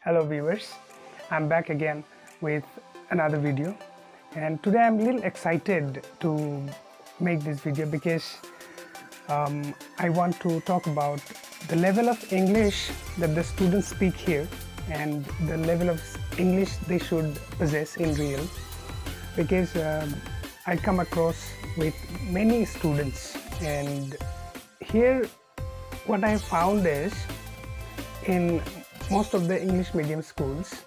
Hello viewers, I'm back again with another video, and today I'm a little excited to make this video because I want to talk about the level of English that the students speak here and the level of English they should possess in real, because I come across with many students, and here what I found is in most of the English medium schools,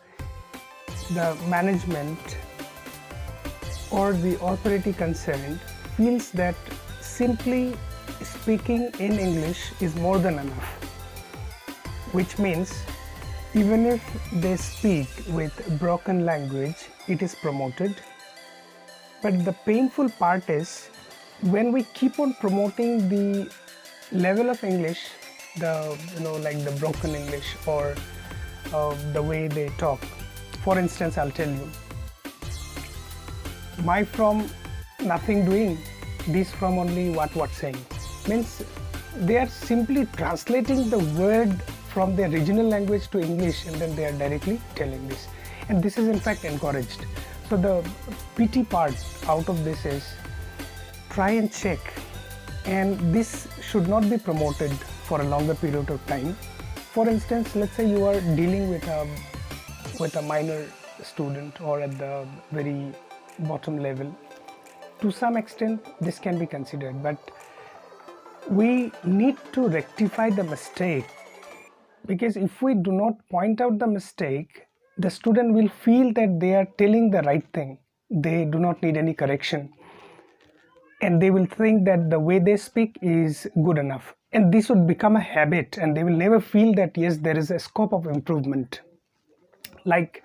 the management or the authority concerned feels that simply speaking in English is more than enough, which means even if they speak with broken language, it is promoted. But the painful part is when we keep on promoting the level of English, like the broken English or the way they talk. For instance, I'll tell you, my from nothing doing, this from only what saying, means they are simply translating the word from their original language to English, and then they are directly telling this, and this is in fact encouraged. So the pity part out of this is try and check, and this should not be promoted for a longer period of time. For instance, let's say you are dealing with a minor student or at the very bottom level. To some extent this can be considered, but we need to rectify the mistake, because if we do not point out the mistake, the student will feel that they are telling the right thing. They do not need any correction, and they will think that the way they speak is good enough, and this would become a habit, and they will never feel that yes, there is a scope of improvement. Like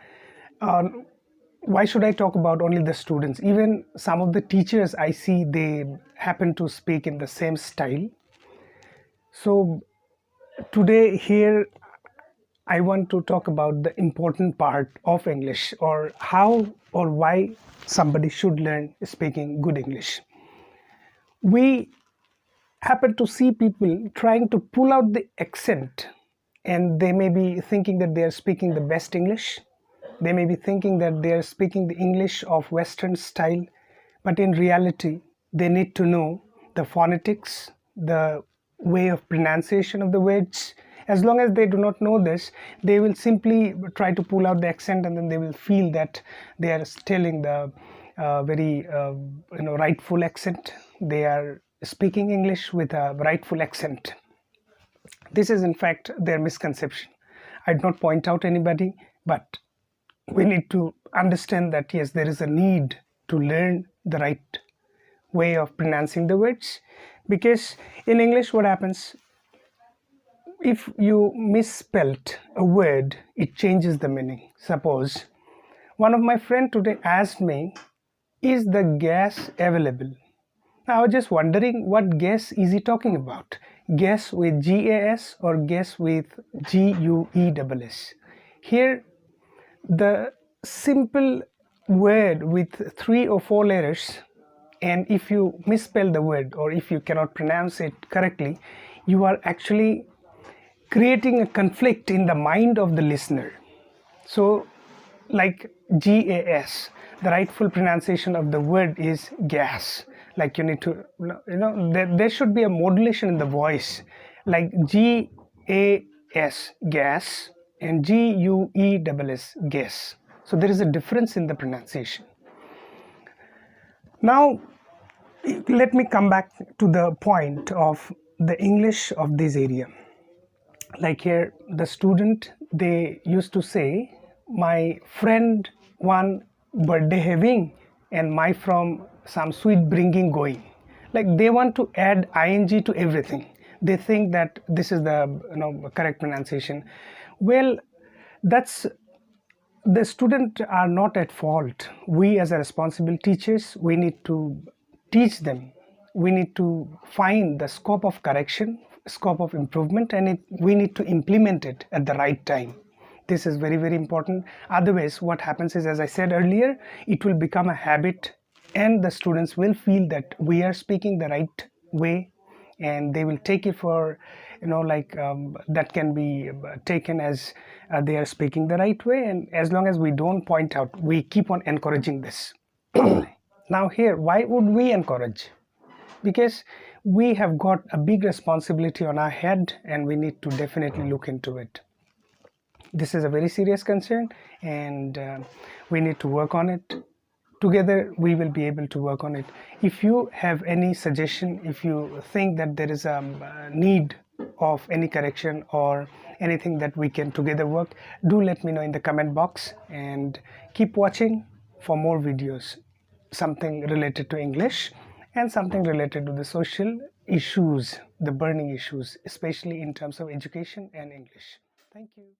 why should I talk about only the students? Even some of the teachers I see, they happen to speak in the same style. So today here I want to talk about the important part of English, or how or why somebody should learn speaking good English. We happen to see people trying to pull out the accent, and they may be thinking that they are speaking the best English. They may be thinking that they are speaking the English of Western style, but in reality, they need to know the phonetics, the way of pronunciation of the words. As long as they do not know this, they will simply try to pull out the accent, and then they will feel that they are telling the very rightful accent. They are speaking English with a rightful accent. This is in fact their misconception. I do not point out anybody, but we need to understand that yes, there is a need to learn the right way of pronouncing the words, because in English what happens, if you misspelt a word, it changes the meaning. Suppose one of my friend today asked me, is the gas available? Now, I was just wondering what gas is he talking about? Gas with GAS or gas with GUESS? Here the simple word with 3 or 4 letters, and if you misspell the word or if you cannot pronounce it correctly, you are actually creating a conflict in the mind of the listener. So like GAS, the rightful pronunciation of the word is gas. Like you need to, there should be a modulation in the voice, like GAS, gas, and GUESS, gas. So there is a difference in the pronunciation. Now let me come back to the point of the English of this area. Like here, the student, they used to say, my friend one birthday having, and my from some sweet bringing going. Like they want to add ing to everything. They think that this is the correct pronunciation. Well, that's, the student are not at fault. We as a responsible teachers, we need to teach them. We need to find the scope of correction, scope of improvement, and we need to implement it at the right time. This is very, very important. Otherwise, what happens is, as I said earlier, it will become a habit, and the students will feel that we are speaking the right way, and they will take it for that can be taken as they are speaking the right way, and as long as we don't point out, we keep on encouraging this. Now here, why would we encourage? Because we have got a big responsibility on our head, and we need to definitely look into it. This is a very serious concern, and we need to work on it. Together we will be able to work on it. If you have any suggestion, if you think that there is a need of any correction or anything that we can together work, do let me know in the comment box, and keep watching for more videos, something related to English and something related to the social issues, the burning issues, especially in terms of education and English. Thank you.